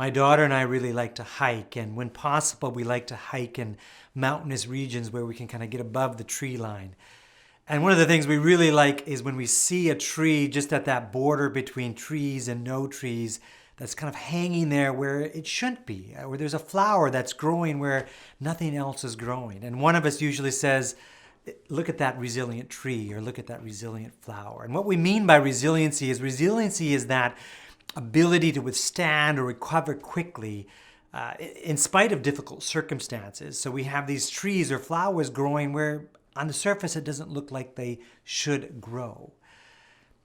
My daughter and I really like to hike, and when possible, we like to hike in mountainous regions where we can kind of get above the tree line. And one of the things we really like is when we see a tree just at that border between trees and no trees that's kind of hanging there where it shouldn't be, where there's a flower that's growing where nothing else is growing. And one of us usually says, look at that resilient tree or look at that resilient flower. And what we mean by resiliency is that ability to withstand or recover quickly in spite of difficult circumstances. So we have these trees or flowers growing where on the surface it doesn't look like they should grow.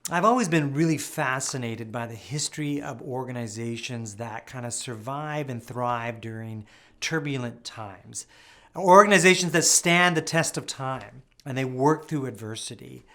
I've always been really fascinated by the history of organizations that kind of survive and thrive during turbulent times. Organizations that stand the test of time and they work through adversity.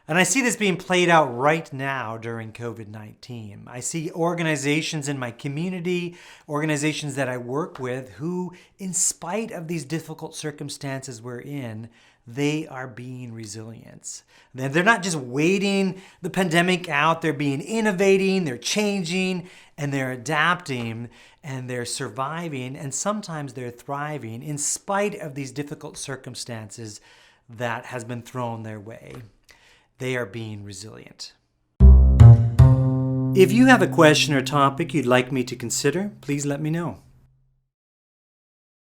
And I see this being played out right now during COVID-19. I see organizations in my community, organizations that I work with who, in spite of these difficult circumstances we're in, they are being resilient. They're not just waiting the pandemic out, they're being innovating, they're changing, and they're adapting, and they're surviving, and sometimes they're thriving in spite of these difficult circumstances that has been thrown their way. They are being resilient. If you have a question or topic you'd like me to consider, please let me know.